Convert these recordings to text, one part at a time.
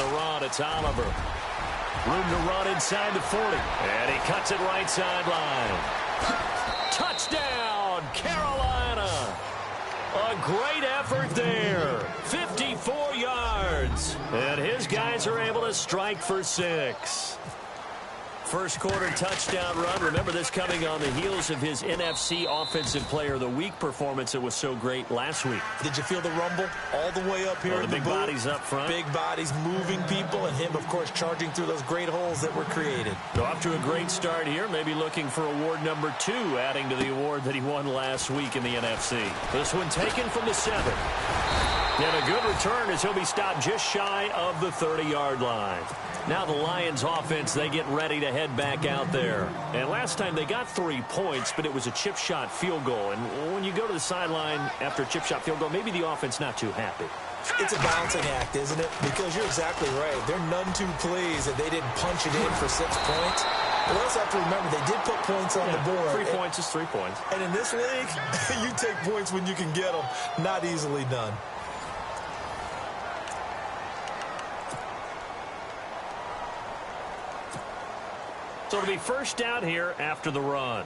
the run, it's Oliver. Room to run inside the 40. And he cuts it right sideline. Touchdown, Carolina. A great effort there. 54 yards. And his guys are able to strike for 6. First quarter touchdown run. Remember this coming on the heels of his NFC Offensive Player of the Week performance that was so great last week. Did you feel the rumble all the way up here? The big bodies up front. Big bodies moving people, and him, of course, charging through those great holes that were created. So off to a great start here. Maybe looking for award number 2, adding to the award that he won last week in the NFC. This one taken from the 7. And a good return as he'll be stopped just shy of the 30-yard line. Now the Lions offense, they get ready to head back out there. And last time they got 3 points, but it was a chip shot field goal. And when you go to the sideline after a chip shot field goal, maybe the offense not too happy. It's a balancing act, isn't it? Because you're exactly right. They're none too pleased that they didn't punch it in for 6 points. But we also have to remember they did put points on the board. 3 points is 3 points. And in this league, you take points when you can get them. Not easily done. So it'll be first down here after the run.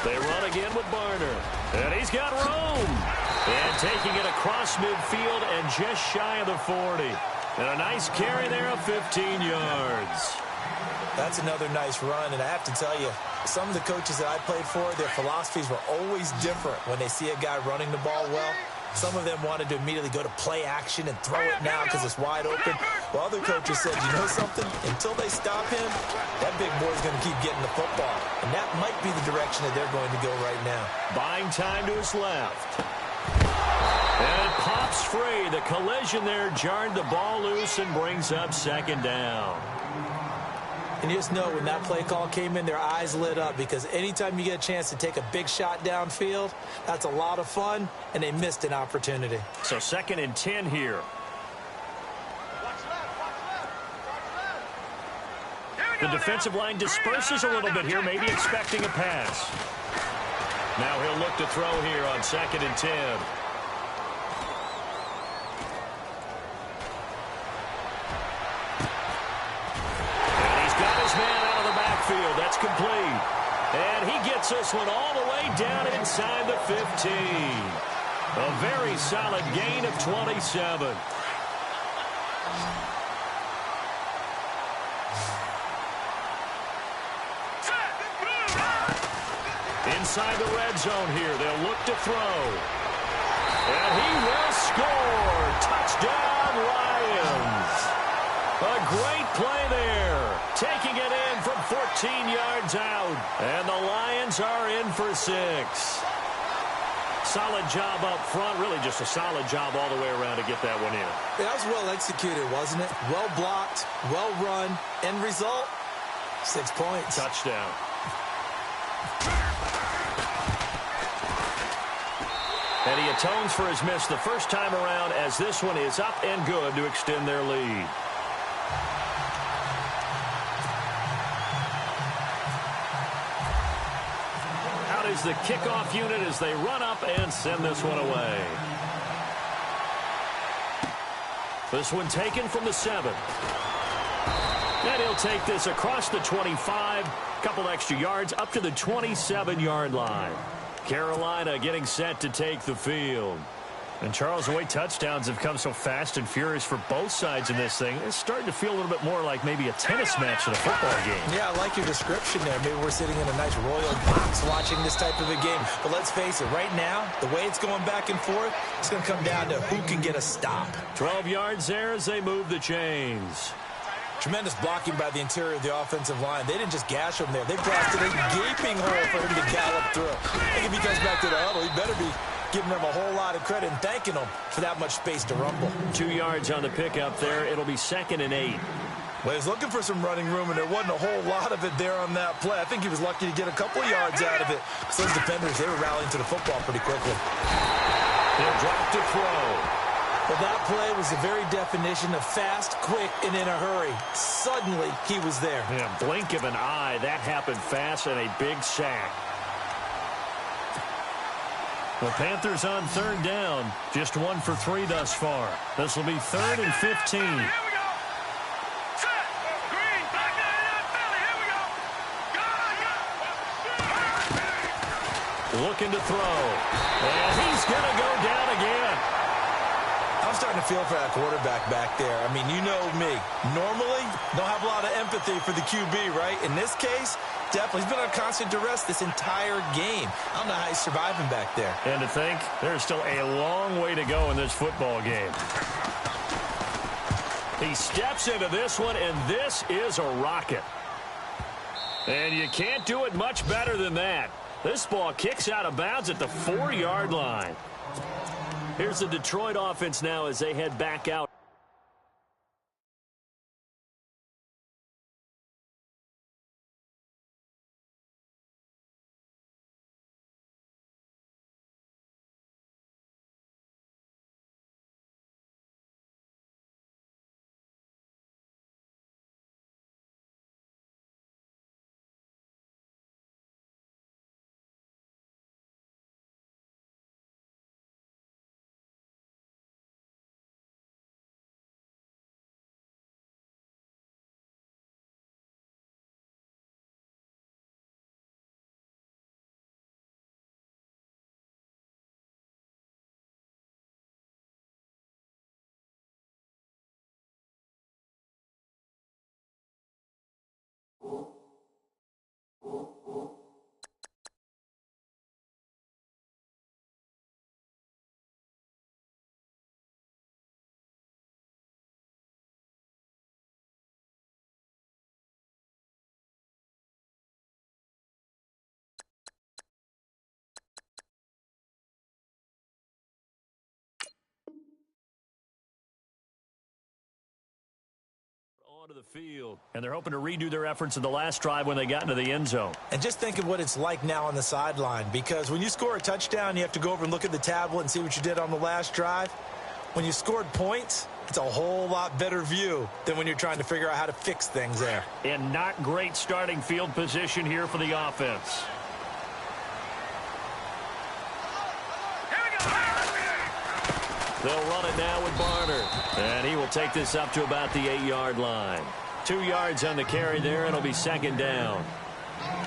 They run again with Barner. And he's got room. And taking it across midfield and just shy of the 40. And a nice carry there of 15 yards. That's another nice run. And I have to tell you, some of the coaches that I played for, their philosophies were always different when they see a guy running the ball well. Some of them wanted to immediately go to play action and throw it now because it's wide open. While other coaches said, you know something? Until they stop him, that big boy's going to keep getting the football. And that might be the direction that they're going to go right now. Buying time to his left. And it pops free. The collision there jarred the ball loose and brings up second down. And you just know when that play call came in, their eyes lit up because anytime you get a chance to take a big shot downfield, that's a lot of fun, and they missed an opportunity. So 2nd and 10 here. The defensive line disperses a little bit here, maybe expecting a pass. Now he'll look to throw here on 2nd and 10. That's complete. And he gets this one all the way down inside the 15. A very solid gain of 27. Inside the red zone here, they'll look to throw. And he will score. Touchdown, Lions. A great play there. Taking it in from 14 yards out. And the Lions are in for 6. Solid job up front. Really just a solid job all the way around to get that one in. That was well executed, wasn't it? Well blocked, well run. End result, 6 points. Touchdown. And he atones for his miss the first time around as this one is up and good to extend their lead. Out is the kickoff unit as they run up and send this one away. This one taken from the 7. And he'll take this across the 25, couple extra yards up to the 27-yard line. Carolina getting set to take the field. And, Charles, the way touchdowns have come so fast and furious for both sides in this thing, it's starting to feel a little bit more like maybe a tennis match than a football game. Yeah, I like your description there. Maybe we're sitting in a nice royal box watching this type of a game. But let's face it, right now, the way it's going back and forth, it's going to come down to who can get a stop. 12 yards there as they move the chains. Tremendous blocking by the interior of the offensive line. They didn't just gash him there. They blasted a gaping hole for him to gallop through. I think if he comes back to the huddle, he better be giving them a whole lot of credit and thanking them for that much space to rumble. 2 yards on the pickup there. It'll be 2nd and 8. Well, he's looking for some running room, and there wasn't a whole lot of it there on that play. I think he was lucky to get a couple of yards out of it. Because those defenders, they were rallying to the football pretty quickly. He'll drop to throw. Well, that play was the very definition of fast, quick, and in a hurry. Suddenly, he was there. Yeah, blink of an eye. That happened fast and a big sack. The Panthers on third down. Just 1 for 3 thus far. This will be 3rd and 15. Looking to throw. And he's going to go down again. I'm starting to feel for that quarterback back there. I mean, you know me. Normally, don't have a lot of empathy for the QB, right? In this case, definitely. He's been on constant duress this entire game. I don't know how he's surviving back there. And to think, there's still a long way to go in this football game. He steps into this one, and this is a rocket. And you can't do it much better than that. This ball kicks out of bounds at the 4-yard line. Here's the Detroit offense now as they head back out. Onto the field, and they're hoping to redo their efforts in the last drive when they got into the end zone. And just think of what it's like now on the sideline, because when you score a touchdown, you have to go over and look at the tablet and see what you did on the last drive. When you scored points, it's a whole lot better view than when you're trying to figure out how to fix things there. And not great starting field position here for the offense. They'll run it now with Barner. And he will take this up to about the 8-yard line. 2 yards on the carry there. It'll be 2nd down.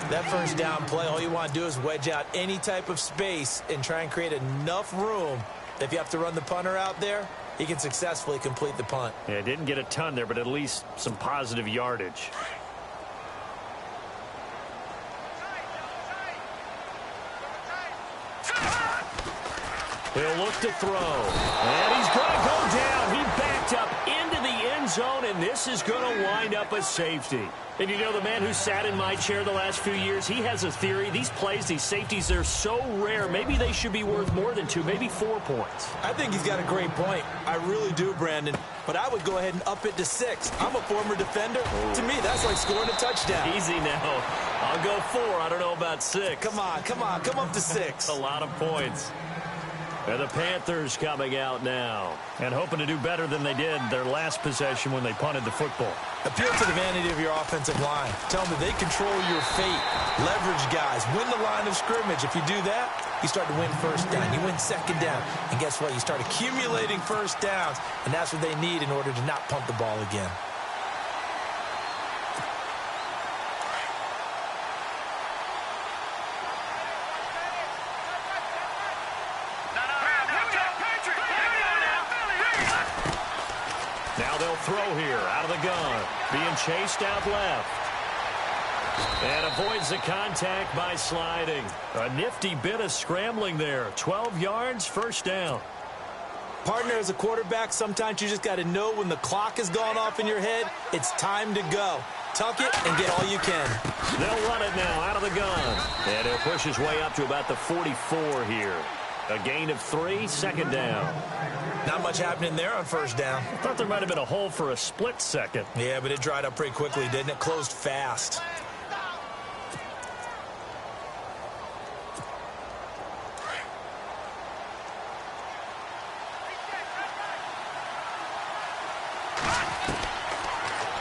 That first down play, all you want to do is wedge out any type of space and try and create enough room. If you have to run the punter out there, he can successfully complete the punt. Yeah, didn't get a ton there, but at least some positive yardage. He'll look to throw. And he's going to go down. He backed up into the end zone, and this is going to wind up a safety. And you know, the man who sat in my chair the last few years, he has a theory. These plays, these safeties, they're so rare. Maybe they should be worth more than 2, maybe 4 points. I think he's got a great point. I really do, Brandon. But I would go ahead and up it to 6. I'm a former defender. To me, that's like scoring a touchdown. Easy now. I'll go 4. I don't know about 6. Come on. Come up to 6. A lot of points. And the Panthers coming out now and hoping to do better than they did their last possession when they punted the football. Appeal to the vanity of your offensive line. Tell them that they control your fate. Leverage guys. Win the line of scrimmage. If you do that, you start to win first down. You win 2nd down. And guess what? You start accumulating first downs. And that's what they need in order to not punt the ball again. Now they'll throw here out of the gun. Being chased out left. And avoids the contact by sliding. A nifty bit of scrambling there. 12 yards, 1st down. Partner, as a quarterback, sometimes you just got to know when the clock has gone off in your head, it's time to go. Tuck it and get all you can. They'll run it now out of the gun. And he'll push his way up to about the 44 here. A gain of 3, 2nd down. Not much happening there on 1st down. I thought there might have been a hole for a split second. Yeah, but it dried up pretty quickly, didn't it? Closed fast.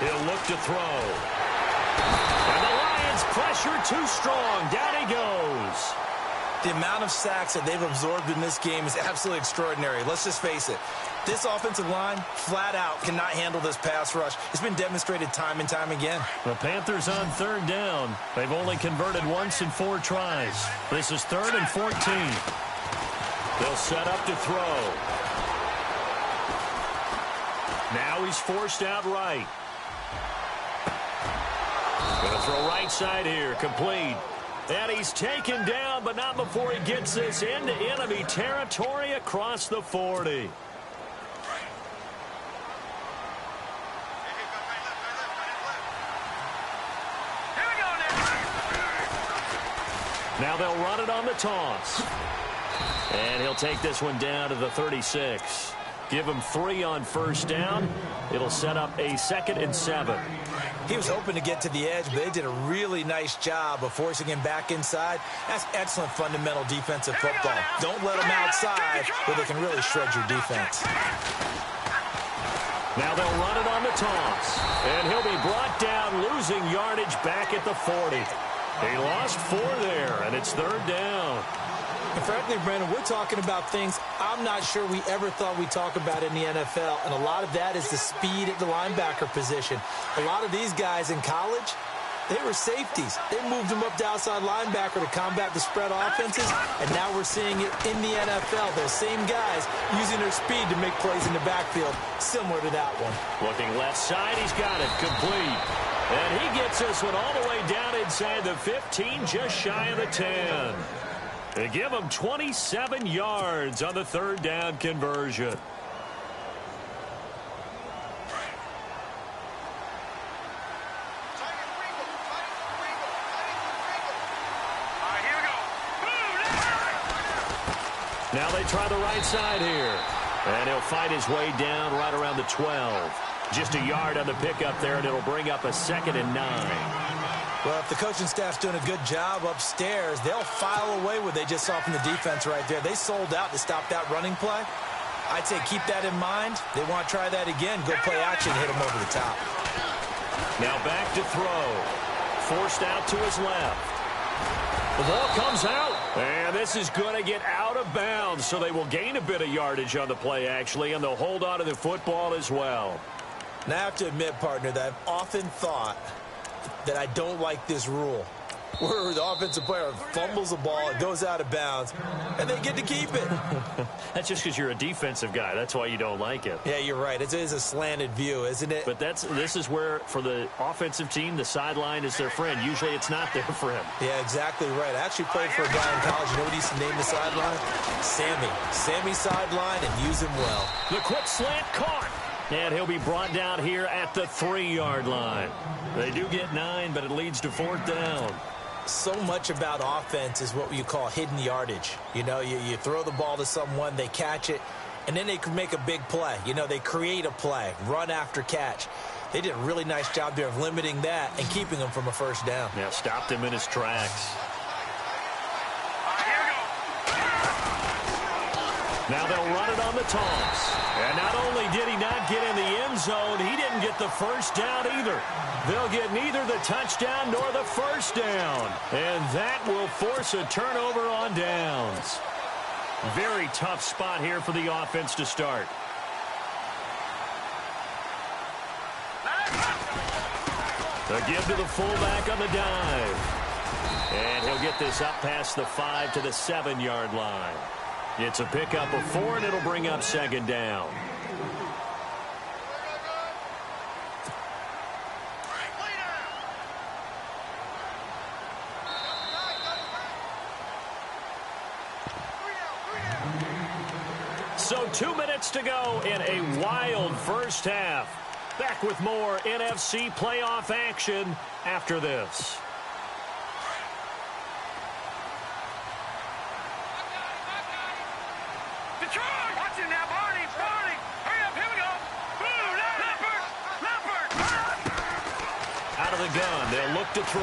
He'll look to throw. And the Lions pressure too strong. Down he goes. The amount of sacks that they've absorbed in this game is absolutely extraordinary. Let's just face it. This offensive line, flat out, cannot handle this pass rush. It's been demonstrated time and time again. The Panthers on third down. They've only converted once in 4 tries. This is 3rd and 14. They'll set up to throw. Now he's forced out right. Going to throw right side here. Complete. And he's taken down, but not before he gets this into enemy territory across the 40. Now they'll run it on the toss. And he'll take this one down to the 36. Give him 3 on first down. It'll set up a 2nd and 7. He was hoping to get to the edge, but they did a really nice job of forcing him back inside. That's excellent fundamental defensive football. Don't let him outside where they can really shred your defense. Now they'll run it on the toss. And he'll be brought down, losing yardage back at the 40. He lost 4 there, and it's 3rd down. And frankly, Brandon, we're talking about things I'm not sure we ever thought we'd talk about in the NFL, and a lot of that is the speed at the linebacker position. A lot of these guys in college, they were safeties. They moved them up to outside linebacker to combat the spread offenses, and now we're seeing it in the NFL. Those same guys using their speed to make plays in the backfield, similar to that one. Looking left side, he's got it complete. And he gets this one all the way down inside the 15, just shy of the 10. They give him 27 yards on the 3rd down conversion. Now they try the right side here. And he'll fight his way down right around the 12. Just a yard on the pickup there, and it'll bring up a 2nd and 9. Well, if the coaching staff's doing a good job upstairs, they'll file away what they just saw from the defense right there. They sold out to stop that running play. I'd say keep that in mind. They want to try that again. Go play action, hit them over the top. Now back to throw. Forced out to his left. The ball comes out. And this is going to get out of bounds, so they will gain a bit of yardage on the play, actually, and they'll hold on to the football as well. Now, I have to admit, partner, that I've often thought that I don't like this rule, where the offensive player fumbles the ball, it goes out of bounds, and they get to keep it. That's just because you're a defensive guy. That's why you don't like it. Yeah, you're right. It is a slanted view, isn't it? But this is where, for the offensive team, the sideline is their friend. Usually it's not there for him. Yeah, exactly right. I actually played for a guy in college. You know what he used to name the sideline? Sammy. Sammy sideline, and use him well. The quick slant caught. And he'll be brought down here at the 3-yard line. They do get 9, but it leads to 4th down. So much about offense is what you call hidden yardage. You know, you throw the ball to someone, they catch it, and then they can make a big play. You know, they create a play, run after catch. They did a really nice job there of limiting that and keeping him from a 1st down. Yeah, stopped him in his tracks. Now they'll run it on the toss. And not only did he not get in the end zone, he didn't get the 1st down either. They'll get neither the touchdown nor the 1st down. And that will force a turnover on downs. Very tough spot here for the offense to start. The give to the fullback on the dive. And he'll get this up past the 5 to the 7-yard line. It's a pickup of 4, and it'll bring up 2nd down. So 2 minutes to go in a wild first half. Back with more NFC playoff action after this. Out of the gun, they'll look to throw.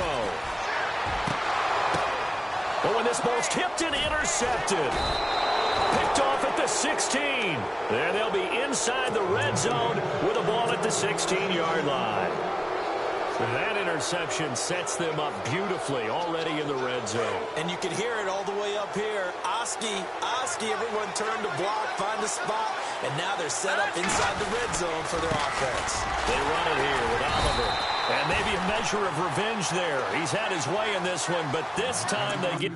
Oh, and this ball's tipped and intercepted. Picked off at the 16. And they'll be inside the red zone with a ball at the 16-yard line. That interception sets them up beautifully already in the red zone. And you can hear it all the way up here. Oski, everyone turned to block, find a spot, and now they're set up inside the red zone for their offense. They run it here with Oliver. And maybe a measure of revenge there. He's had his way in this one, but this time they get...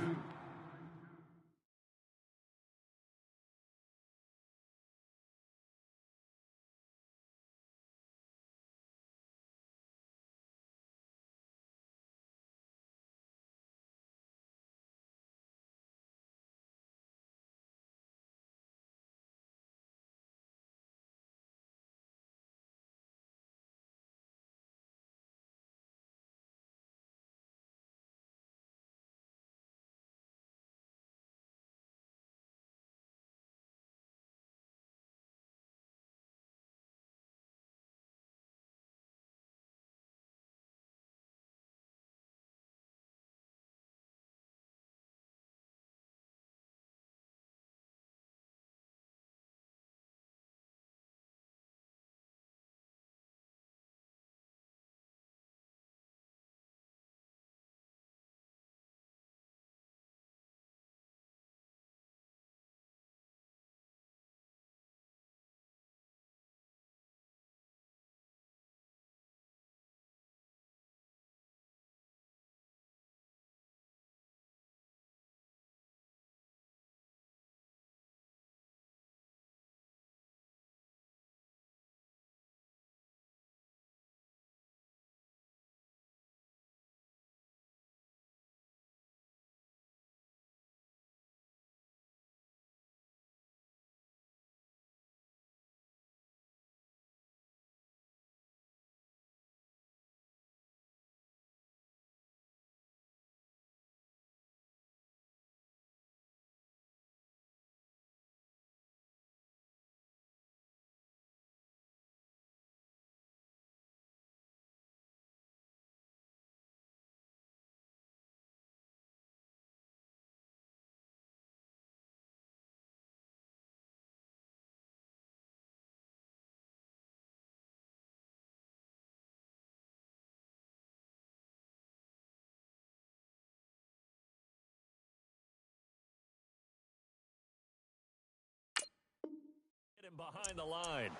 him behind the line.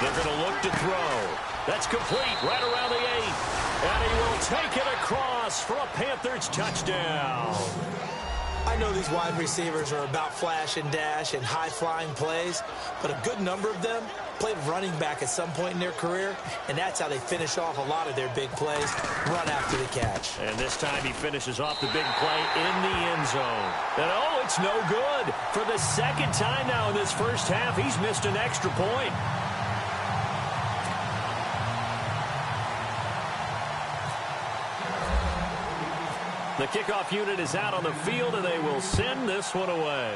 They're going to look to throw. That's complete right around the 8. And he will take it across for a Panthers touchdown. I know these wide receivers are about flash and dash and high-flying plays, but a good number of them played running back at some point in their career, and that's how they finish off a lot of their big plays, run after the catch. And this time he finishes off the big play in the end zone. And, oh, it's no good. For the second time now in this first half, he's missed an extra point. The kickoff unit is out on the field, and they will send this one away.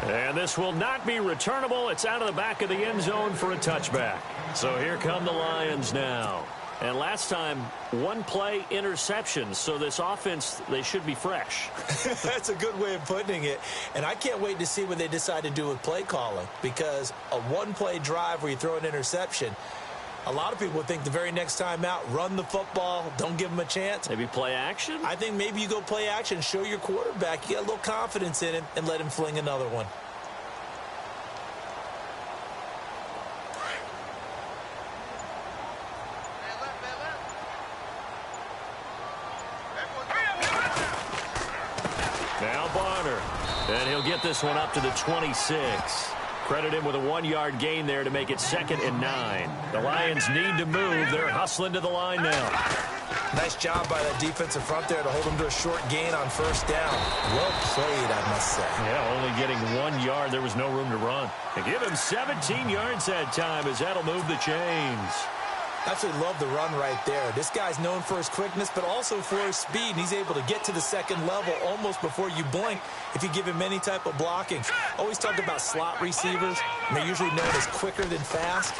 And this will not be returnable. It's out of the back of the end zone for a touchback. So here come the Lions now. And last time, one play interception. So this offense, they should be fresh. That's a good way of putting it. And I can't wait to see what they decide to do with play calling, because a one-play drive where you throw an interception, a lot of people think the very next time out, run the football, don't give them a chance. Maybe play action? I think maybe you go play action, show your quarterback you got a little confidence in him, and let him fling another one. Now Barner. And he'll get this one up to the 26. Credit him with a 1-yard gain there to make it 2nd and 9. The Lions need to move. They're hustling to the line now. Nice job by that defensive front there to hold them to a short gain on first down. Well played, I must say. Yeah, only getting 1 yard. There was no room to run. They give him 17 yards that time as that'll move the chains. Absolutely love the run right there. This guy's known for his quickness, but also for his speed. And he's able to get to the second level almost before you blink if you give him any type of blocking. Always talk about slot receivers, and they're usually known as quicker than fast.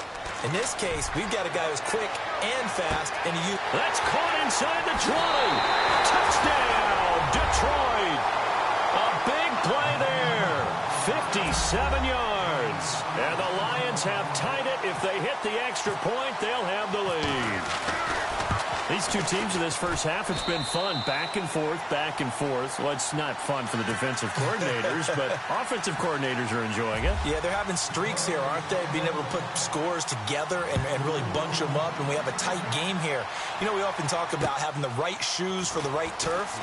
In this case, we've got a guy who's quick and fast, and that's caught inside the 20. Touchdown, Detroit. A big play there. 57 yards. And the Lions have tied it. If they hit the extra point, they'll have the lead. These two teams in this first half, it's been fun. Back and forth, back and forth. Well, it's not fun for the defensive coordinators, but offensive coordinators are enjoying it. Yeah, they're having streaks here, aren't they? Being able to put scores together and really bunch them up, and we have a tight game here. You know, we often talk about having the right shoes for the right turf.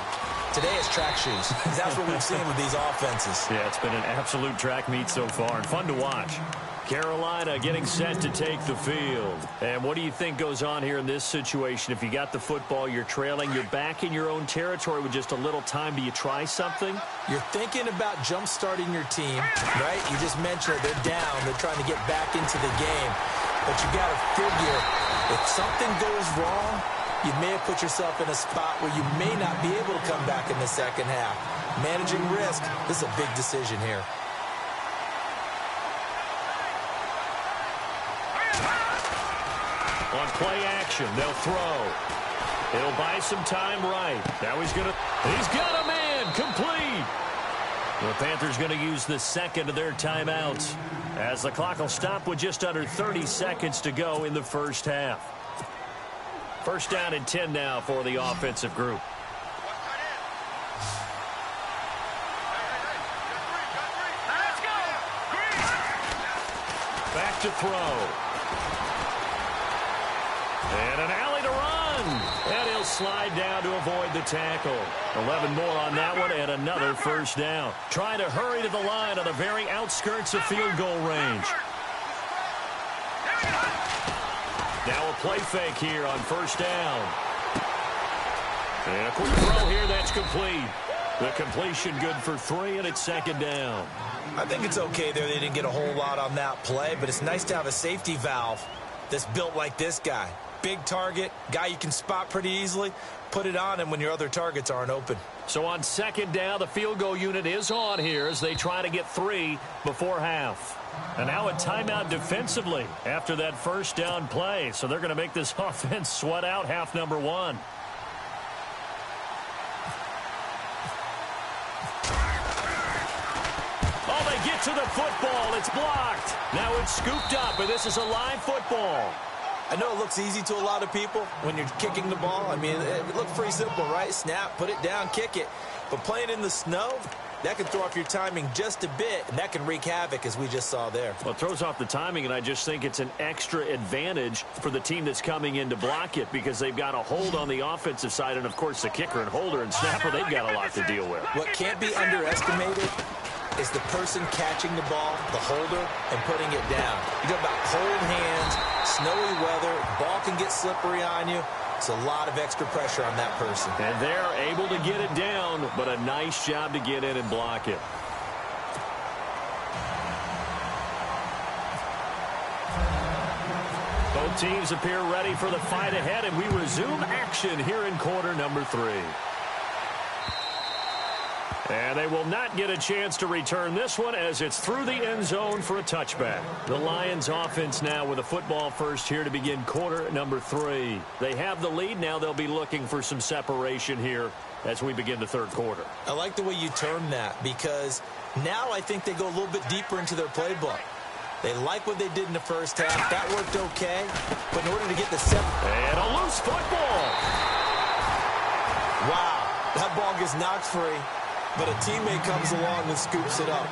Today it's track shoes. That's what we've seen with these offenses. Yeah, it's been an absolute track meet so far, and fun to watch. Carolina getting set to take the field. And what do you think goes on here in this situation? If you got the football, you're trailing, you're back in your own territory with just a little time. Do you try something? You're thinking about jump-starting your team, right? You just mentioned they're down. They're trying to get back into the game. But you got to figure, if something goes wrong, you may have put yourself in a spot where you may not be able to come back in the second half. Managing risk, this is a big decision here. On play action, they'll throw. It'll buy some time right. Now he's got a man, complete. The Panthers going to use the second of their timeouts as the clock will stop with just under 30 seconds to go in the first half. First down and 10 now for the offensive group. Back to throw. And an alley to run. And he'll slide down to avoid the tackle. 11 more on that one and another first down. Trying to hurry to the line on the very outskirts of field goal range. Now a play fake here on first down. And a quick throw here that's complete. The completion good for 3, and it's second down. I think it's okay there. They didn't get a whole lot on that play, but it's nice to have a safety valve that's built like this guy. Big target, guy you can spot pretty easily. Put it on him when your other targets aren't open. So on second down, the field goal unit is on here as they try to get 3 before half. And now a timeout defensively after that first down play. So they're going to make this offense sweat out half number 1. Oh, they get to the football. It's blocked. Now it's scooped up, and this is a live football. I know it looks easy to a lot of people when you're kicking the ball. I mean, it looks pretty simple, right? Snap, put it down, kick it. But playing in the snow, that can throw off your timing just a bit, and that can wreak havoc, as we just saw there. Well, it throws off the timing, and I just think it's an extra advantage for the team that's coming in to block it because they've got a hold on the offensive side, and, of course, the kicker and holder and snapper, they've got a lot to deal with. What can't be underestimated is the person catching the ball, the holder, and putting it down. You got about cold hands, snowy weather, ball can get slippery on you. It's a lot of extra pressure on that person. And they're able to get it down, but a nice job to get in and block it. Both teams appear ready for the fight ahead, and we resume action here in quarter number 3. And they will not get a chance to return this one as it's through the end zone for a touchback. The Lions offense now with a football first here to begin quarter number 3. They have the lead. Now they'll be looking for some separation here as we begin the third quarter. I like the way you term that because now I think they go a little bit deeper into their playbook. They like what they did in the first half. That worked okay. But in order to get the and a loose football. Wow. That ball gets knocked free. But a teammate comes along and scoops it up.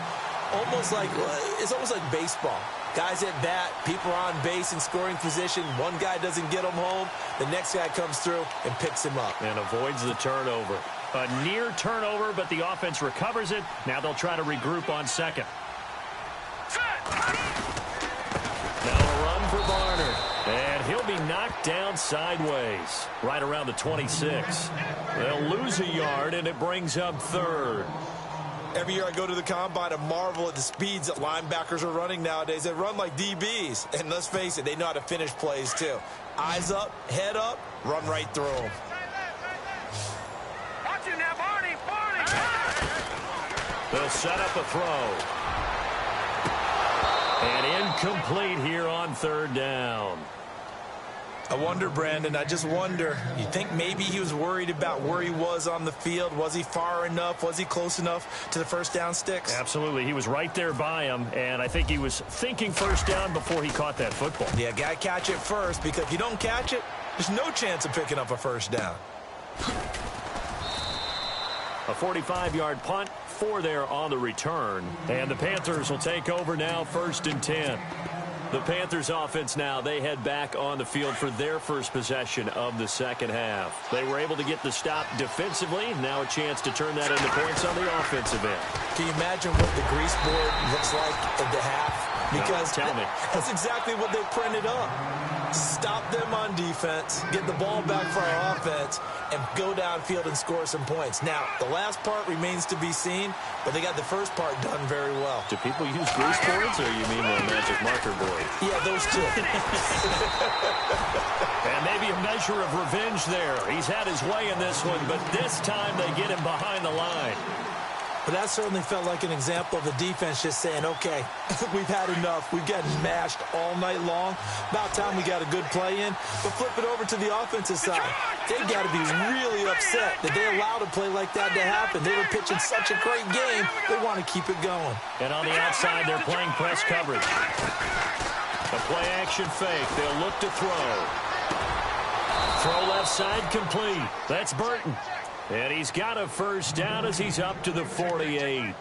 It's almost like baseball. Guys at bat, people are on base in scoring position. One guy doesn't get him home. The next guy comes through and picks him up. And avoids the turnover. A near turnover, but the offense recovers it. Now they'll try to regroup on second. Now a run for Varner. And he'll be knocked down sideways, right around the 26. They'll lose a yard, and it brings up third. Every year I go to the combine and marvel at the speeds that linebackers are running nowadays. They run like DBs. And let's face it, they know how to finish plays too. Eyes up, head up, run right through them. Watch it now, Barney! They'll set up a throw. And incomplete here on third down. I wonder, Brandon, I just wonder, you think maybe he was worried about where he was on the field? Was he far enough? Was he close enough to the first down sticks? Absolutely. He was right there by him, and I think he was thinking first down before he caught that football. Yeah, got to catch it first, because if you don't catch it, there's no chance of picking up a first down. A 45-yard punt, 4 there on the return. And the Panthers will take over now, 1st and 10. The Panthers offense now, they head back on the field for their first possession of the second half. They were able to get the stop defensively. Now a chance to turn that into points on the offensive end. Can you imagine what the grease board looks like at the half? Because tell me. That's exactly what they printed up. Stop them on defense, get the ball back for our offense, and go downfield and score some points. Now, the last part remains to be seen, but they got the first part done very well. Do people use grease boards, or you mean the magic marker board? Yeah, those two. And maybe a measure of revenge there. He's had his way in this one, but this time they get him behind the line. But that certainly felt like an example of the defense just saying, okay, we've had enough. We've gotten mashed all night long. About time we got a good play in. But flip it over to the offensive side. They've got to be really upset that they allowed a play like that to happen. They were pitching such a great game, they want to keep it going. And on the outside, they're playing press coverage. A play-action fake. They'll look to throw. Throw left side complete. That's Burton. And he's got a first down as he's up to the 48.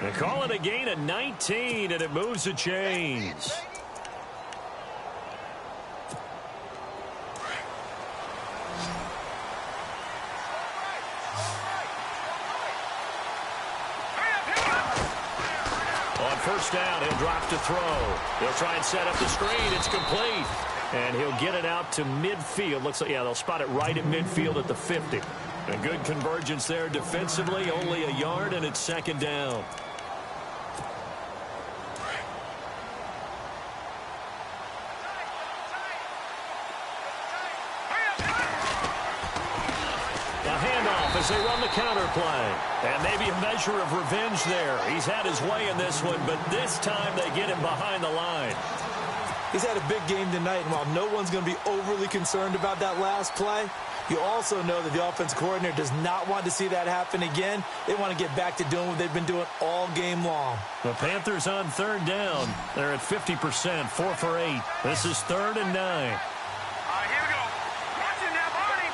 They call it a gain of 19, and it moves the chains. On first down, he'll drop to throw. He'll try and set up the screen. It's complete. And he'll get it out to midfield. Looks like, yeah, they'll spot it right at midfield at the 50. A good convergence there defensively, only a yard, and it's second down. A handoff as they run the counter play. And maybe a measure of revenge there. He's had his way in this one, but this time they get him behind the line. He's had a big game tonight, and while no one's going to be overly concerned about that last play, you also know that the offense coordinator does not want to see that happen again. They want to get back to doing what they've been doing all game long. The Panthers on third down. They're at 50%, 4 for 8. This is 3rd and 9. Here we go. Watching that body.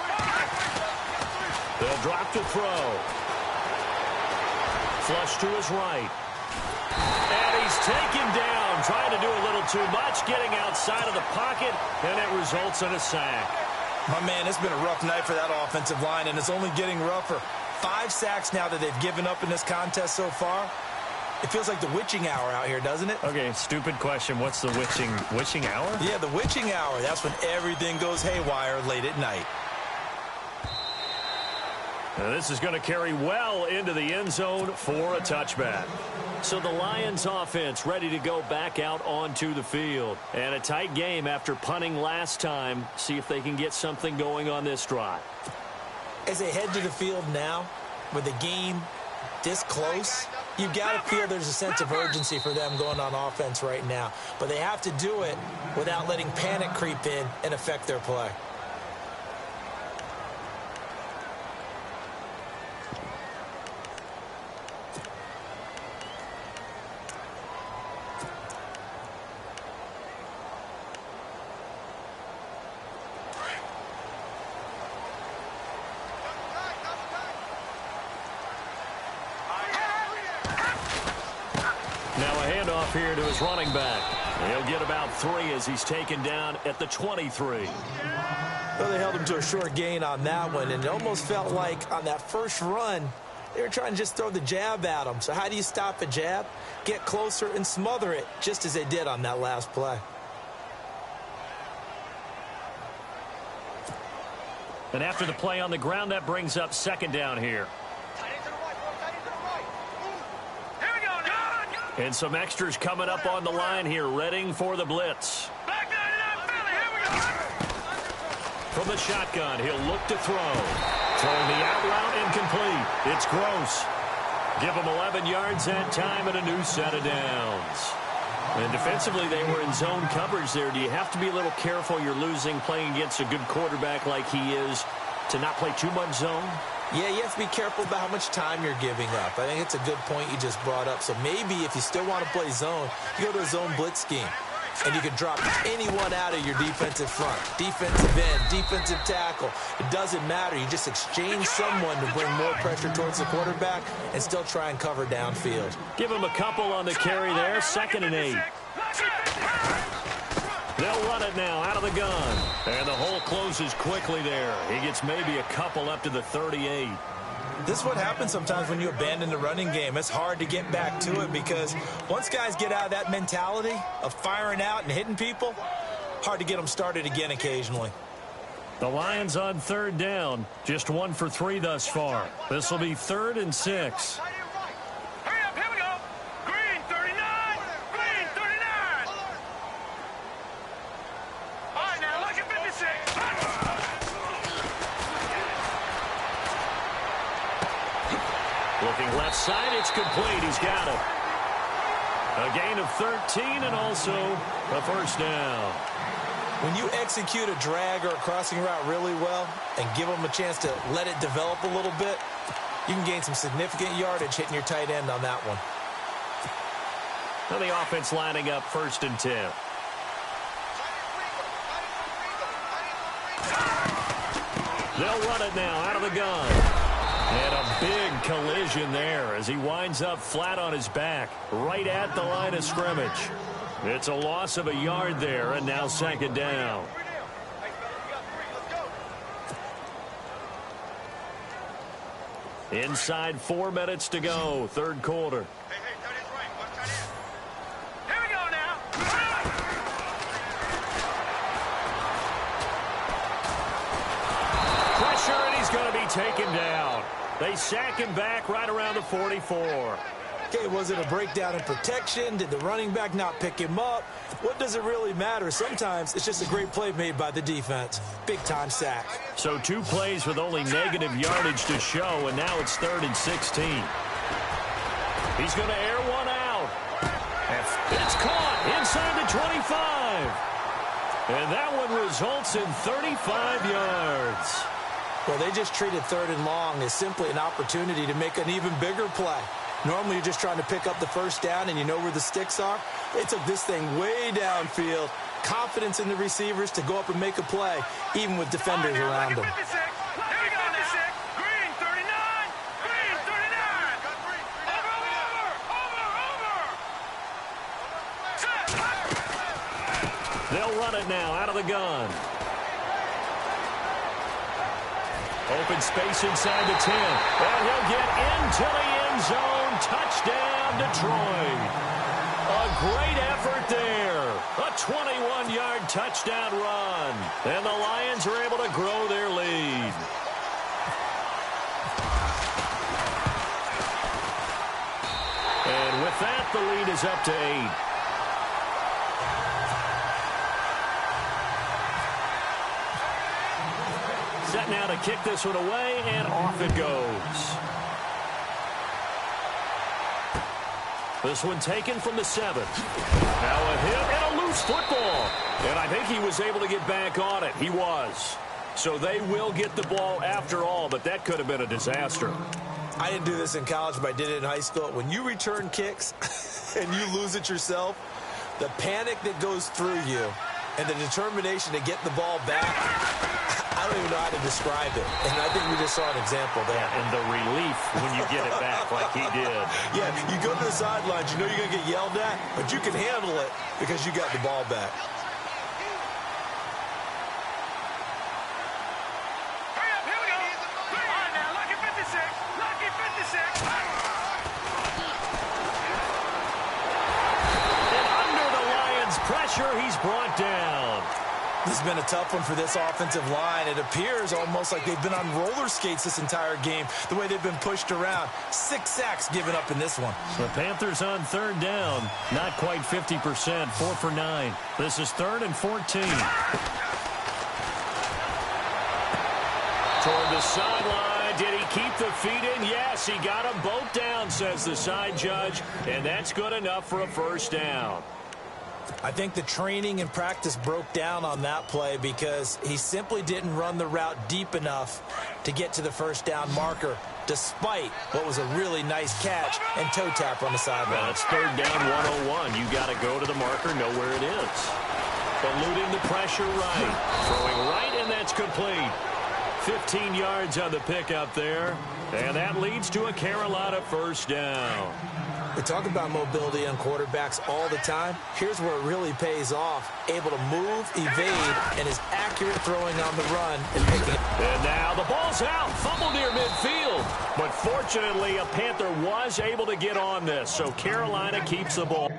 They'll drop to throw. Flush to his right. And he's taken down, trying to do a little too much, getting outside of the pocket, and it results in a sack. My man, it's been a rough night for that offensive line, and it's only getting rougher. 5 sacks now that they've given up in this contest so far. It feels like the witching hour out here, doesn't it? Okay, stupid question. What's the witching hour? Yeah, the witching hour. That's when everything goes haywire late at night. Now this is going to carry well into the end zone for a touchback. So the Lions offense ready to go back out onto the field. And a tight game after punting last time. See if they can get something going on this drive. As they head to the field now, with the game this close, you've got to feel there's a sense of urgency for them going on offense right now. But they have to do it without letting panic creep in and affect their play. Here to his running back. He'll get about 3 as he's taken down at the 23. Well, they held him to a short gain on that one, and it almost felt like on that first run, they were trying to just throw the jab at him. So how do you stop a jab? Get closer and smother it, just as they did on that last play. And after the play on the ground, that brings up second down here. And some extras coming up on the line here, readying for the blitz. From the shotgun, he'll look to throw. Throwing the out route incomplete. It's Gross. Give him 11 yards that time and a new set of downs. And defensively, they were in zone coverage there. Do you have to be a little careful you're losing playing against a good quarterback like he is to not play too much zone? Yeah, you have to be careful about how much time you're giving up. I think it's a good point you just brought up. So maybe if you still want to play zone, you go to a zone blitz scheme. And you can drop anyone out of your defensive front. Defensive end, defensive tackle. It doesn't matter. You just exchange someone to bring more pressure towards the quarterback and still try and cover downfield. Give him a couple on the carry there. 2nd and 8. They'll run it now out of the gun. And the hole closes quickly there. He gets maybe a couple up to the 38. This is what happens sometimes when you abandon the running game. It's hard to get back to it because once guys get out of that mentality of firing out and hitting people, hard to get them started again occasionally. The Lions on 3rd down. Just 1 for 3 thus far. This will be 3rd and 6. Hurry up, here we go. Green 39. Green 39. All right, now look at 56. Looking left side, it's complete. He's got it. A gain of 13 and also a first down. When you execute a drag or a crossing route really well and give them a chance to let it develop a little bit, you can gain some significant yardage hitting your tight end on that one. And the offense lining up 1st and 10. They'll run it now out of the gun. And a big collision there as he winds up flat on his back, right at the line of scrimmage. It's a loss of a yard there, and now 2nd down. Inside 4 minutes to go, 3rd quarter. Here we go now. Pressure, and he's going to be taken down. They sack him back right around the 44. Okay, was it a breakdown in protection? Did the running back not pick him up? What does it really matter? Sometimes it's just a great play made by the defense. Big-time sack. So 2 plays with only negative yardage to show, and now it's 3rd and 16. He's going to air one out. It's caught inside the 25. And that one results in 35 yards. Well, they just treated 3rd and long as simply an opportunity to make an even bigger play. Normally, you're just trying to pick up the first down and you know where the sticks are. They took this thing way downfield. Confidence in the receivers to go up and make a play, even with defenders around them. Here we go now. Green 39. Green 39. Over. They'll run it now out of the gun. Open space inside the 10. And he'll get into the end zone. Touchdown, Detroit. A great effort there. A 21-yard touchdown run. And the Lions are able to grow their lead. And with that, the lead is up to 8. Set now to kick this one away, and off it goes. This one taken from the 7. Now a hit and a loose football. And I think he was able to get back on it. He was. So they will get the ball after all, but that could have been a disaster. I didn't do this in college, but I did it in high school. When you return kicks and you lose it yourself, the panic that goes through you and the determination to get the ball back, I don't even know how to describe it. And I think we just saw an example there. Yeah, and the relief when you get it back like he did. Yeah, you go to the sidelines, you know you're going to get yelled at, but you can handle it because you got the ball back. Hurry up, here we go. All right, now, lucky 56. Lucky 56. And under the Lions' pressure, he's brought down. This has been a tough one for this offensive line. It appears almost like they've been on roller skates this entire game, the way they've been pushed around. 6 sacks given up in this one. The Panthers on 3rd down. Not quite 50%. 4 for 9. This is 3rd and 14. Toward the sideline. Did he keep the feet in? Yes, he got them both down, says the side judge. And that's good enough for a first down. I think the training and practice broke down on that play because he simply didn't run the route deep enough to get to the first down marker, despite what was a really nice catch and toe tap on the sideline. Well, it's third down 101. You got to go to the marker, know where it is. Eluding the pressure right. Throwing right, and that's complete. 15 yards on the pickup there. And that leads to a Carolina first down. We talk about mobility on quarterbacks all the time. Here's where it really pays off. Able to move, evade, and is accurate throwing on the run and picking it. And now the ball's out. Fumble near midfield. But fortunately, a Panther was able to get on this. So Carolina keeps the ball.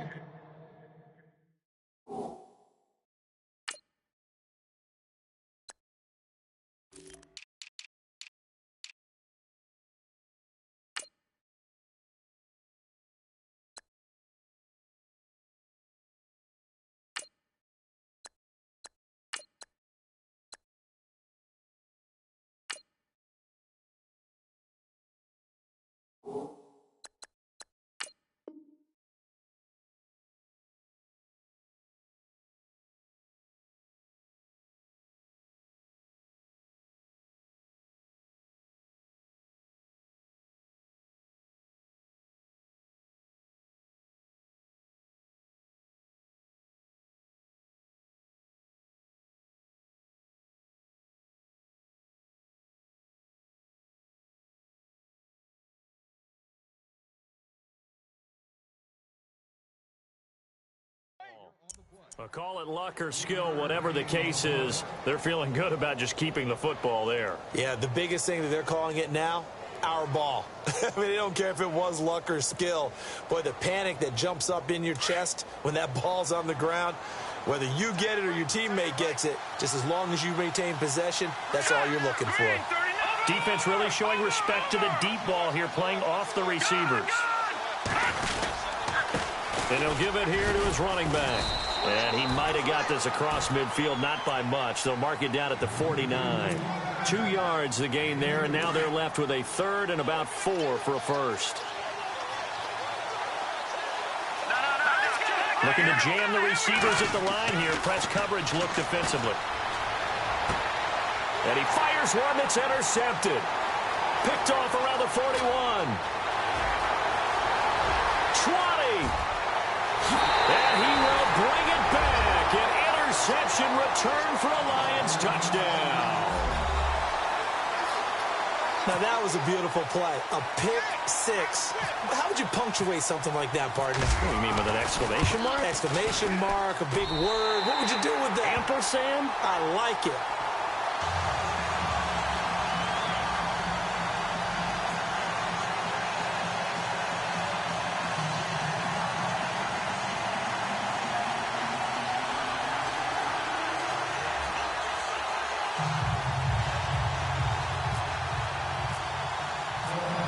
Call it luck or skill, whatever the case is, they're feeling good about just keeping the football there. Yeah, the biggest thing that they're calling it now, our ball. I mean, they don't care if it was luck or skill. Boy, the panic that jumps up in your chest when that ball's on the ground, whether you get it or your teammate gets it, just as long as you retain possession, that's all you're looking for. Defense really showing respect to the deep ball here, playing off the receivers. And he'll give it here to his running back. And he might have got this across midfield, not by much. They'll mark it down at the 49. 2 yards the gain there, and now they're left with a third and about 4 for a first. Looking to jam the receivers at the line here. Press coverage look defensively. And he fires one that's intercepted. Picked off around the 41. 20. And he will bring it back. An interception return for a Lions touchdown. Now, that was a beautiful play. A pick six. How would you punctuate something like that, partner? What do you mean, with an exclamation mark? Exclamation mark, a big word. What would you do with that? Ampersand? I like it.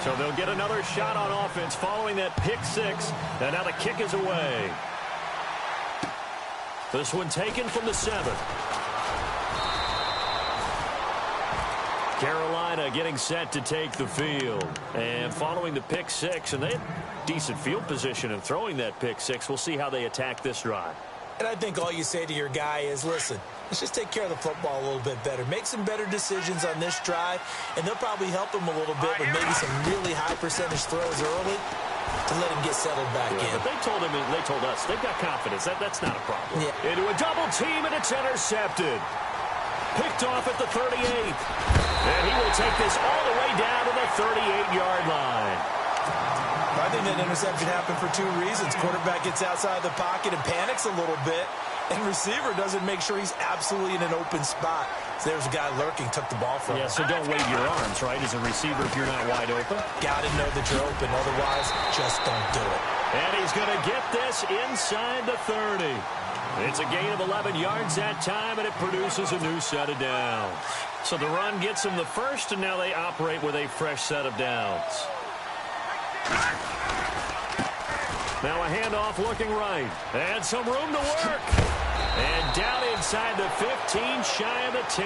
So they'll get another shot on offense following that pick six. And now the kick is away. This one taken from the 7. Carolina getting set to take the field. And following the pick six, and they had decent field position in throwing that pick six. We'll see how they attack this drive. And I think all you say to your guy is, listen, let's just take care of the football a little bit better. Make some better decisions on this drive, and they'll probably help him a little bit with maybe some really high percentage throws early to let him get settled back in. But they told us, they've got confidence. That's not a problem. Yeah. Into a double team, and it's intercepted. Picked off at the 38th. And he will take this all the way down to the 38-yard line. I think that interception happened for 2 reasons. Quarterback gets outside the pocket and panics a little bit, and receiver doesn't make sure he's absolutely in an open spot. So there's a guy lurking, took the ball from him. Yeah, so don't wave your arms, right, as a receiver if you're not wide open. Got to know that you're open. Otherwise, just don't do it. And he's going to get this inside the 30. It's a gain of 11 yards that time, and it produces a new set of downs. So the run gets them the first, and now they operate with a fresh set of downs. Now a handoff looking right. And some room to work. And down inside the 15, shy of the 10.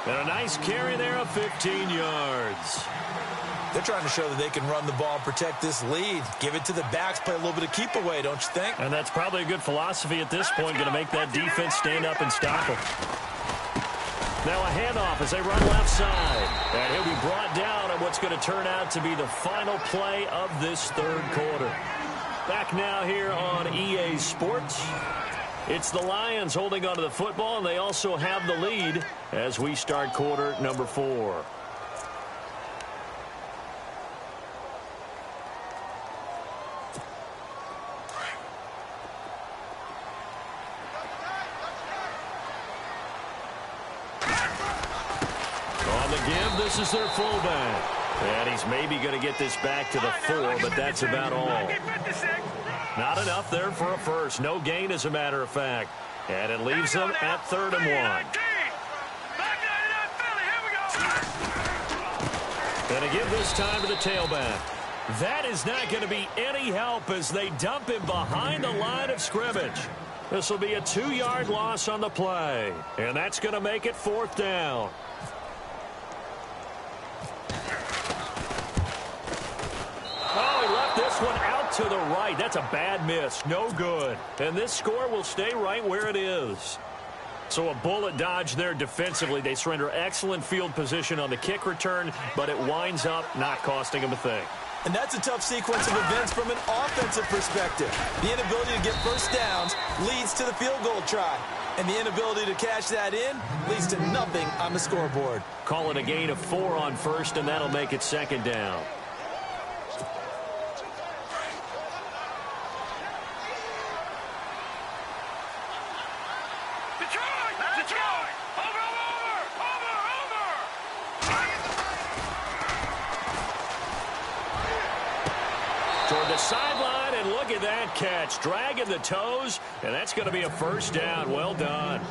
And a nice carry there of 15 yards. They're trying to show that they can run the ball and protect this lead. Give it to the backs, play a little bit of keep away, don't you think? And that's probably a good philosophy at this point, going to make that defense stand up and stop them. Now a handoff as they run left side. And he'll be brought down on what's going to turn out to be the final play of this third quarter. Back now here on EA Sports. It's the Lions holding onto the football, and they also have the lead as we start quarter number 4. On the give, this is their fullback. And he's maybe going to get this back to the 4, but that's about all. Not enough there for a first. No gain, as a matter of fact. And it leaves them at 3rd and 1. And to give this time to the tailback. That is not going to be any help as they dump him behind the line of scrimmage. This will be a 2-yard loss on the play. And that's going to make it 4th down. Oh, he left this one out to the right. That's a bad miss. No good. And this score will stay right where it is. So a bullet dodge there defensively. They surrender excellent field position on the kick return, but it winds up not costing them a thing. And that's a tough sequence of events from an offensive perspective. The inability to get first downs leads to the field goal try. And the inability to cash that in leads to nothing on the scoreboard. Call it a gain of 4 on first, and that'll make it 2nd down. Toward the sideline, and look at that catch. Dragging the toes, and that's going to be a 1st down. Well done.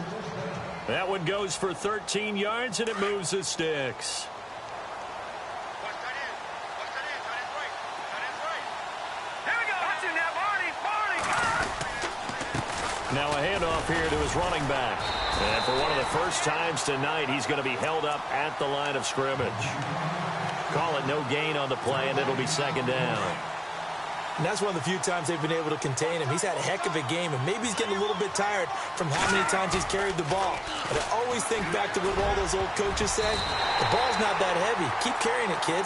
That one goes for 13 yards, and it moves the sticks. Now a handoff here to his running back. And for one of the first times tonight, he's going to be held up at the line of scrimmage. Call it no gain on the play, and it'll be 2nd down. And that's one of the few times they've been able to contain him. He's had a heck of a game, and maybe he's getting a little bit tired from how many times he's carried the ball. But I always think back to what all those old coaches say. The ball's not that heavy. Keep carrying it, kid.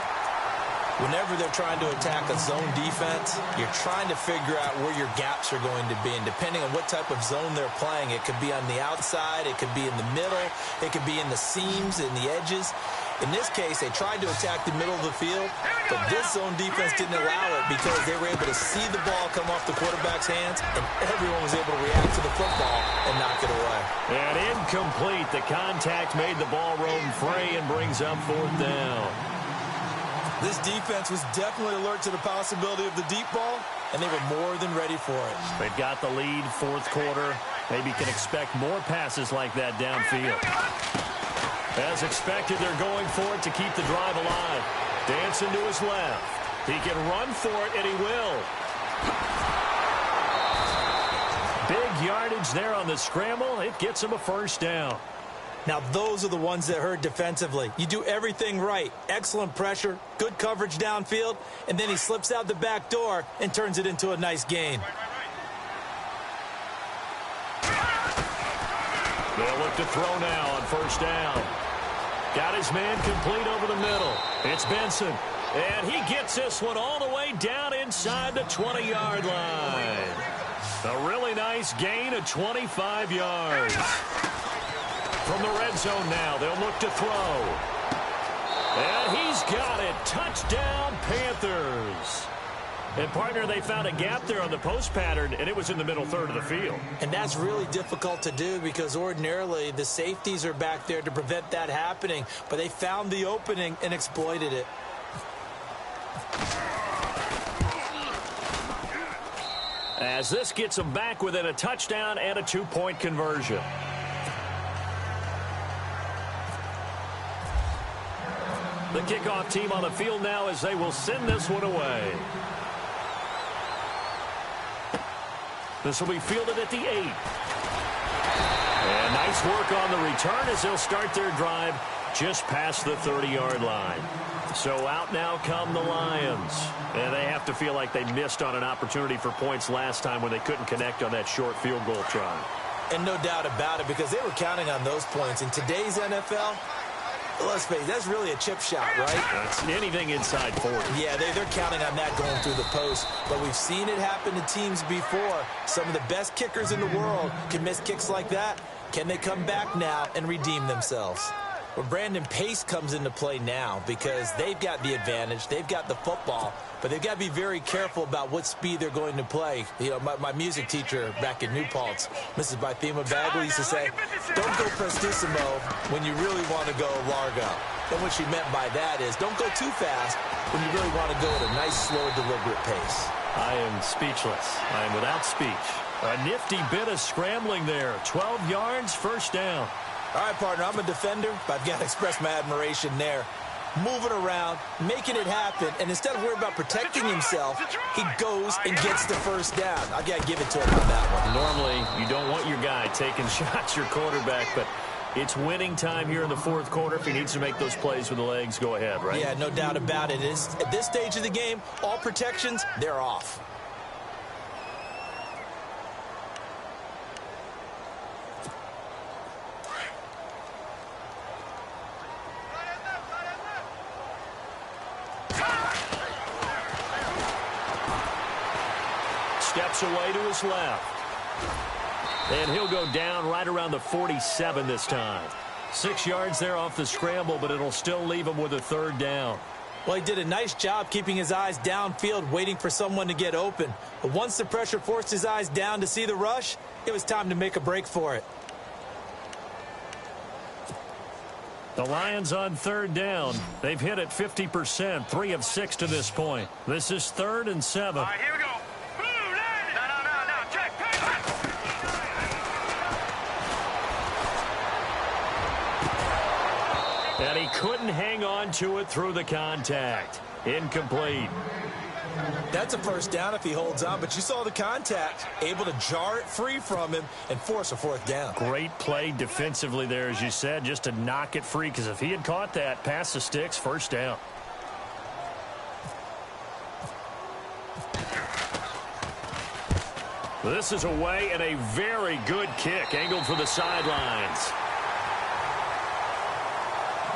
Whenever they're trying to attack a zone defense, you're trying to figure out where your gaps are going to be. And depending on what type of zone they're playing, it could be on the outside, it could be in the middle, it could be in the seams, in the edges. In this case, they tried to attack the middle of the field, but this zone defense didn't allow it because they were able to see the ball come off the quarterback's hands, and everyone was able to react to the football and knock it away. And incomplete. The contact made the ball roam free and brings up 4th down. This defense was definitely alert to the possibility of the deep ball, and they were more than ready for it. They've got the lead, 4th quarter. Maybe can expect more passes like that downfield. As expected, they're going for it to keep the drive alive. Dancing to his left. He can run for it, and he will. Big yardage there on the scramble. It gets him a 1st down. Now, those are the ones that hurt defensively. You do everything right. Excellent pressure, good coverage downfield, and then he slips out the back door and turns it into a nice gain. They'll look to throw now on 1st down. Got his man complete over the middle. It's Benson. And he gets this one all the way down inside the 20-yard line. A really nice gain of 25 yards. From the red zone now, they'll look to throw. And he's got it. Touchdown, Panthers. And, partner, they found a gap there on the post pattern, and it was in the middle 3rd of the field. And that's really difficult to do because ordinarily the safeties are back there to prevent that happening. But they found the opening and exploited it. As this gets them back within a touchdown and a 2-point conversion. The kickoff team on the field now as they will send this one away. This will be fielded at the 8. And nice Nice work on the return as they'll start their drive just past the 30-yard line. So out now come the Lions. And they have to feel like they missed on an opportunity for points last time when they couldn't connect on that short field goal try. And no doubt about it, because they were counting on those points. In today's NFL, let's face it, that's really a chip shot, right? That's anything inside 40. Yeah, they're counting on that going through the post. But we've seen it happen to teams before. Some of the best kickers in the world can miss kicks like that. Can they come back now and redeem themselves? Well, Brandon, pace comes into play now because they've got the advantage. They've got the football, but they've got to be very careful about what speed they're going to play. You know, my music teacher back in New Paltz, Mrs. Bythema Bagley, used to say, don't go prestissimo when you really want to go largo. And what she meant by that is don't go too fast when you really want to go at a nice, slow, deliberate pace. I am speechless. I am without speech. A nifty bit of scrambling there. 12 yards, first down. All right, partner, I'm a defender, but I've got to express my admiration there. Moving around, making it happen, and instead of worrying about protecting himself, he goes and gets the first down. I got to give it to him on that one. Normally, you don't want your guy taking shots, your quarterback, but it's winning time here in the fourth quarter. If he needs to make those plays with the legs, go ahead, right? Yeah, no doubt about it. At this stage of the game, all protections, they're off. Steps away to his left. And he'll go down right around the 47 this time. 6 yards there off the scramble, but it'll still leave him with a third down. Well, he did a nice job keeping his eyes downfield, waiting for someone to get open. But once the pressure forced his eyes down to see the rush, it was time to make a break for it. The Lions on third down. They've hit it 50%, 3 of 6 to this point. This is 3rd and 7. All right, here we go. No, check. And he couldn't hang on to it through the contact. Incomplete. That's a first down if he holds on, but you saw the contact, able to jar it free from him and force a fourth down. Great play defensively there, as you said, just to knock it free, because if he had caught that, past the sticks, first down. This is away and a very good kick, angled for the sidelines.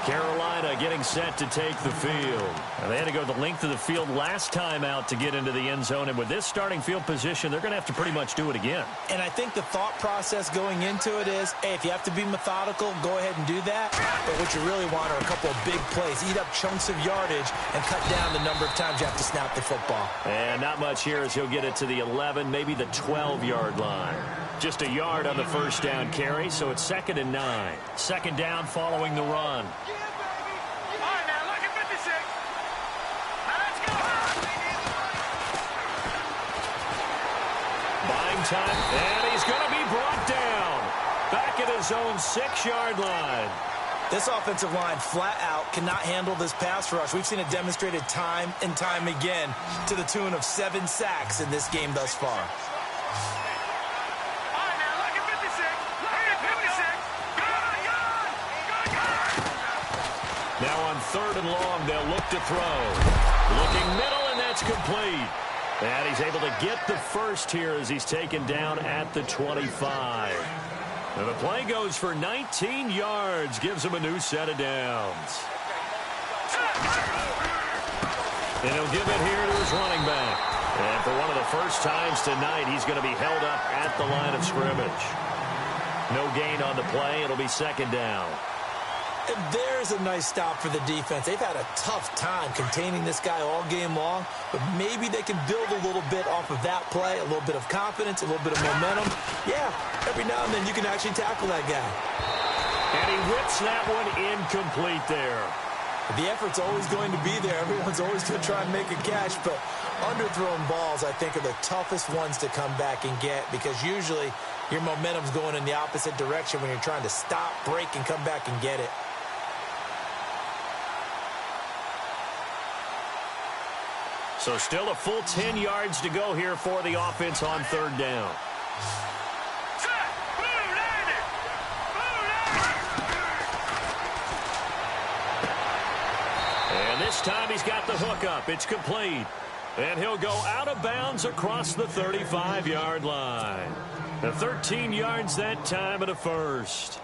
Carolina getting set to take the field. And they had to go the length of the field last time out to get into the end zone. And with this starting field position, they're going to have to pretty much do it again. And I think the thought process going into it is, hey, if you have to be methodical, go ahead and do that. But what you really want are a couple of big plays. Eat up chunks of yardage and cut down the number of times you have to snap the football. And not much here as he'll get it to the 11, maybe the 12-yard line. Just a yard on the first down carry, so it's 2nd and 9. Second down following the run. Time, and he's going to be brought down back at his own 6-yard line. This offensive line flat out cannot handle this pass rush. We've seen it demonstrated time and time again to the tune of 7 sacks in this game thus far. Now on 3rd and long, they'll look to throw. Looking middle, and that's complete. And he's able to get the first here as he's taken down at the 25. And the play goes for 19 yards, gives him a new set of downs. And he'll give it here to his running back. And for one of the first times tonight, he's going to be held up at the line of scrimmage. No gain on the play. It'll be 2nd down. And there's a nice stop for the defense. They've had a tough time containing this guy all game long, but maybe they can build a little bit off of that play, a little bit of confidence, a little bit of momentum. Yeah, every now and then you can actually tackle that guy. And he whips that one incomplete there. The effort's always going to be there. Everyone's always going to try and make a catch, but underthrown balls, I think, are the toughest ones to come back and get because usually your momentum's going in the opposite direction when you're trying to stop, break, and come back and get it. So still a full 10 yards to go here for the offense on 3rd down. time he's got the hook up. It's complete. And he'll go out of bounds across the 35-yard line. The 13 yards that time at a first.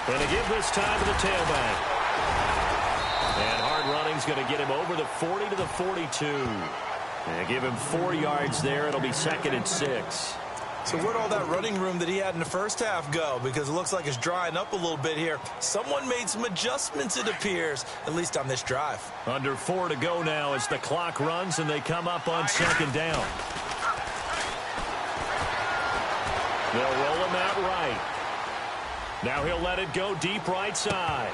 And to give this time to the tailback. And hard running's going to get him over the 40 to the 42. And give him 4 yards there. It'll be 2nd and 6. So where'd all that running room that he had in the first half go? Because it looks like it's drying up a little bit here. Someone made some adjustments, it appears, at least on this drive. Under 4 to go now as the clock runs and they come up on 2nd down. They'll roll him out right. Now he'll let it go deep right side.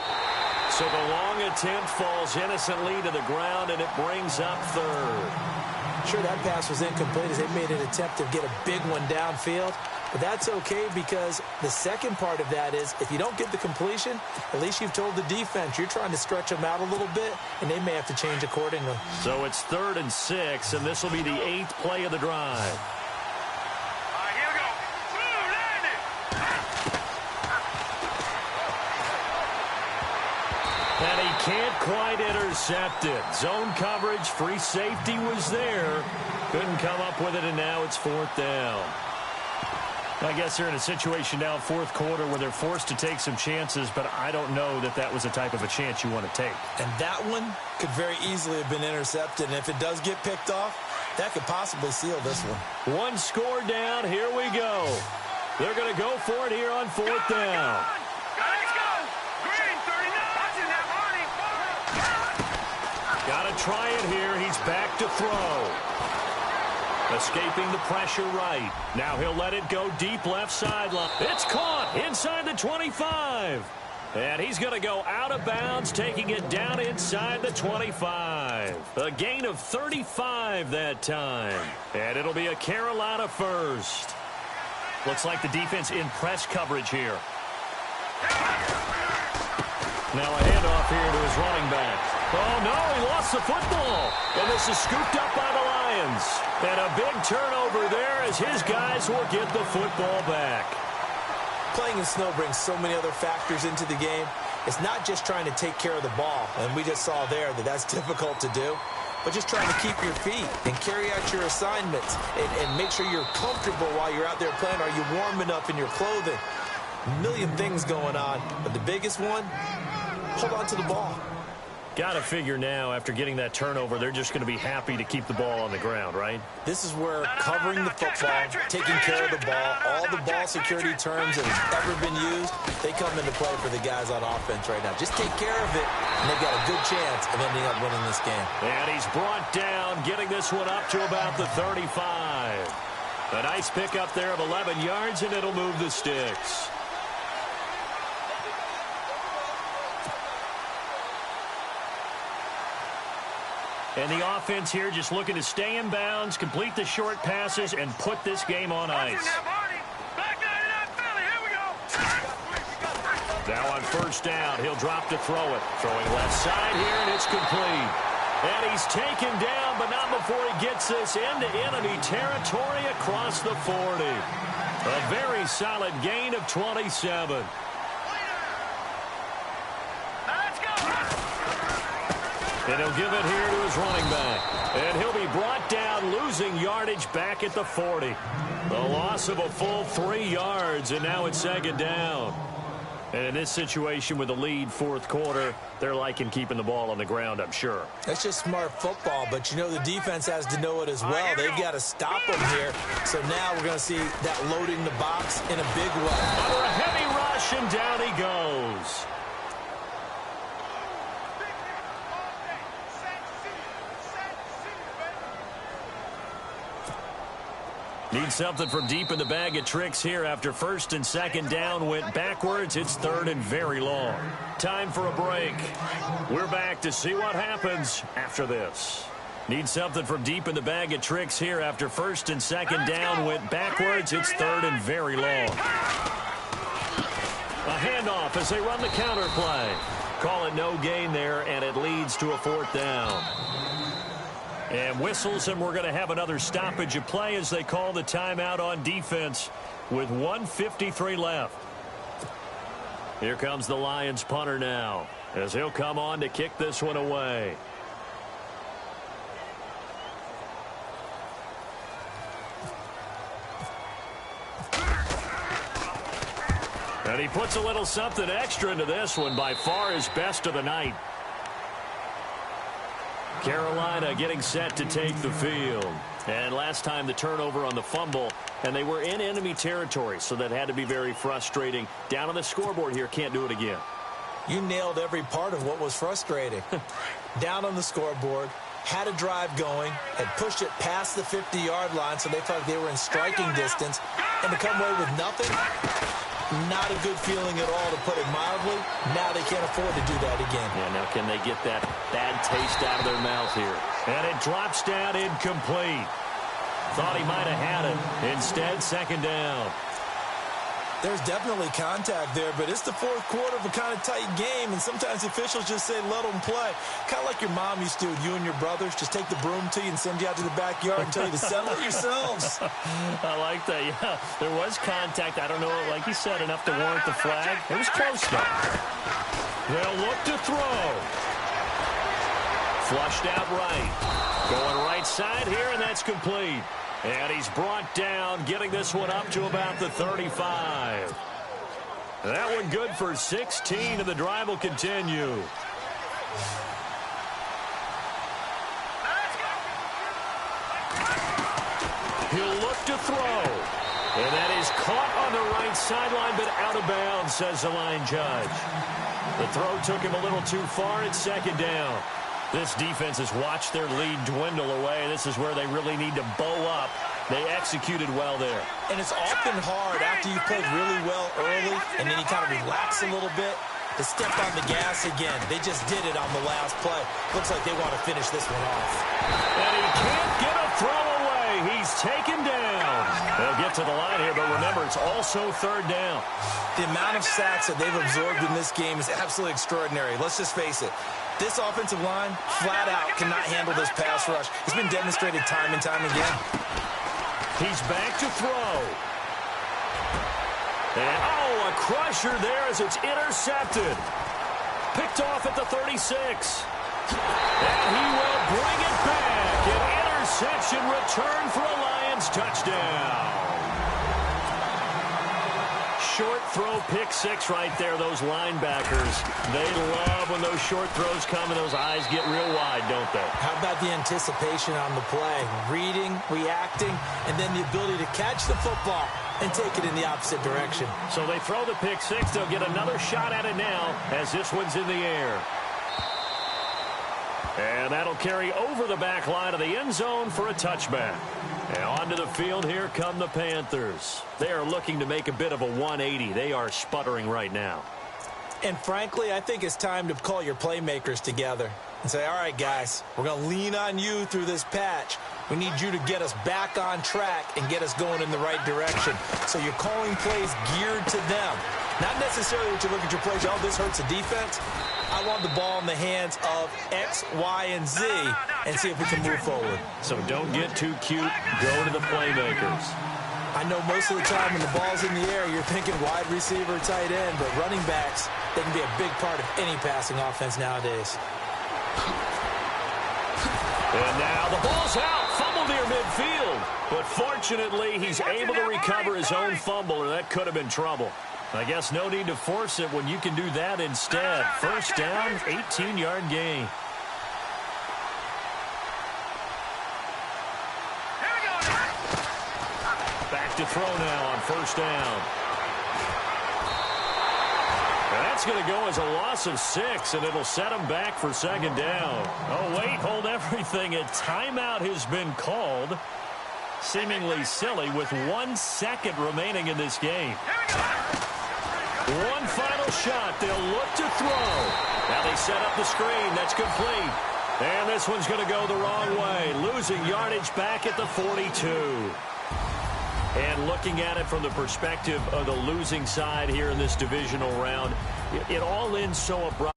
So the long attempt falls innocently to the ground, and it brings up 3rd. Sure, that pass was incomplete as they made an attempt to get a big one downfield. But that's okay because the second part of that is if you don't get the completion, at least you've told the defense you're trying to stretch them out a little bit, and they may have to change accordingly. So it's 3rd and 6, and this will be the 8th play of the drive. And he can't quite intercept it. Zone coverage, free safety was there. Couldn't come up with it, and now it's 4th down. I guess they're in a situation now, 4th quarter, where they're forced to take some chances, but I don't know that that was the type of a chance you want to take. And that one could very easily have been intercepted, and if it does get picked off, that could possibly seal this one. One score down. Here we go. They're going to go for it here on 4th down. Got to try it here. He's back to throw. Escaping the pressure right. Now he'll let it go deep left sideline. It's caught inside the 25. And he's going to go out of bounds, taking it down inside the 25. A gain of 35 that time. And it'll be a Carolina first. Looks like the defense in press coverage here. Now a handoff here to his running back. Oh, no, he lost the football. And this is scooped up by the Lions. And a big turnover there as his guys will get the football back. Playing in snow brings so many other factors into the game. It's not just trying to take care of the ball, and we just saw there that that's difficult to do, but just trying to keep your feet and carry out your assignments and make sure you're comfortable while you're out there playing. Are you warm enough in your clothing? A million things going on, but the biggest one, hold on to the ball. Got to figure now, after getting that turnover, they're just going to be happy to keep the ball on the ground, right? This is where covering the football, taking care of the ball, all the ball security terms that have ever been used, they come into play for the guys on offense right now. Just take care of it, and they've got a good chance of ending up winning this game. And he's brought down, getting this one up to about the 35. A nice pickup there of 11 yards, and it'll move the sticks. And the offense here just looking to stay in bounds, complete the short passes, and put this game on ice. Now on 1st down, he'll drop to throw it. Throwing left side here, and it's complete. And he's taken down, but not before he gets this into enemy territory across the 40. A very solid gain of 27. And he'll give it here to his running back. And he'll be brought down, losing yardage back at the 40. The loss of a full 3 yards, and now it's 2nd down. And in this situation with the lead 4th quarter, they're liking keeping the ball on the ground, I'm sure. That's just smart football, but you know the defense has to know it as well. They've got to stop them here. So now we're going to see that loading the box in a big way. Under a heavy rush, and down he goes. Need something from deep in the bag of tricks here after 1st and 2nd down went backwards. It's 3rd and very long. Time for a break. We're back to see what happens after this. Need something from deep in the bag of tricks here after 1st and 2nd down went backwards. It's 3rd and very long. A handoff as they run the counter play. Call it no gain there, and it leads to a 4th down. And whistles, and we're going to have another stoppage of play as they call the timeout on defense with 1:53 left. Here comes the Lions punter now as he'll come on to kick this one away. And he puts a little something extra into this one, by far his best of the night. Carolina getting set to take the field. And last time the turnover on the fumble, and they were in enemy territory, so that had to be very frustrating. Down on the scoreboard here, can't do it again. You nailed every part of what was frustrating. Down on the scoreboard, had a drive going, had pushed it past the 50-yard line, so they thought they were in striking distance, and to come away with nothing, not a good feeling at all, to put it mildly. Now they can't afford to do that again. Yeah, now can they get that bad taste out of their mouth here? And it drops down incomplete. Thought he might have had it. Instead, 2nd down. There's definitely contact there, but it's the 4th quarter of a kind of tight game, and sometimes officials just say, let them play. Kind of like your mom used to with you and your brothers. Just take the broom to you and send you out to the backyard and tell you to settle it yourselves. I like that, yeah. There was contact. I don't know, like you said, enough to warrant the flag. It was close, though. They'll look to throw. Flushed out right. Going right side here, and that's complete. And he's brought down, getting this one up to about the 35. That one good for 16, and the drive will continue. He'll look to throw. And that is caught on the right sideline, but out of bounds, says the line judge. The throw took him a little too far. It's 2nd down. This defense has watched their lead dwindle away. This is where they really need to bow up. They executed well there. And it's often hard after you played really well early and then you kind of relax a little bit to step on the gas again. They just did it on the last play. Looks like they want to finish this one off. And he can't get a throw away. He's taken down. They'll get to the line here, but remember, it's also 3rd down. The amount of sacks that they've absorbed in this game is absolutely extraordinary. Let's just face it. This offensive line, flat out, cannot handle this pass rush. It's been demonstrated time and time again. He's back to throw. And, oh, a crusher there as it's intercepted. Picked off at the 36. And he will bring it back. An interception return for a Lions touchdown. Short throw, pick 6 right there. Those linebackers, they love when those short throws come and those eyes get real wide, don't they? How about the anticipation on the play? Reading, reacting, and then the ability to catch the football and take it in the opposite direction. So they throw the pick 6. They'll get another shot at it now as this one's in the air. And that'll carry over the back line of the end zone for a touchback. And onto the field, here come the Panthers. They are looking to make a bit of a 180. They are sputtering right now. And frankly, I think it's time to call your playmakers together and say, all right, guys, we're going to lean on you through this patch. We need you to get us back on track and get us going in the right direction. So you're calling plays geared to them. Not necessarily that you look at your plays, oh, this hurts the defense. I want the ball in the hands of X, Y, and Z and see if we can move forward. So don't get too cute. Go to the playmakers. I know most of the time when the ball's in the air, you're thinking wide receiver, tight end, but running backs, they can be a big part of any passing offense nowadays. And now the ball's out. Fumble near midfield. But fortunately, he's able to recover his own fumble, or that could have been trouble. I guess no need to force it when you can do that instead. First down, 18-yard gain. Back to throw now on first down. And that's going to go as a loss of 6, and it'll set him back for 2nd down. Oh, wait, hold everything. A timeout has been called. Seemingly silly with 1 second remaining in this game. One final shot. They'll look to throw. Now they set up the screen. That's complete. And this one's going to go the wrong way. Losing yardage back at the 42. And looking at it from the perspective of the losing side here in this divisional round, it all ends so abruptly.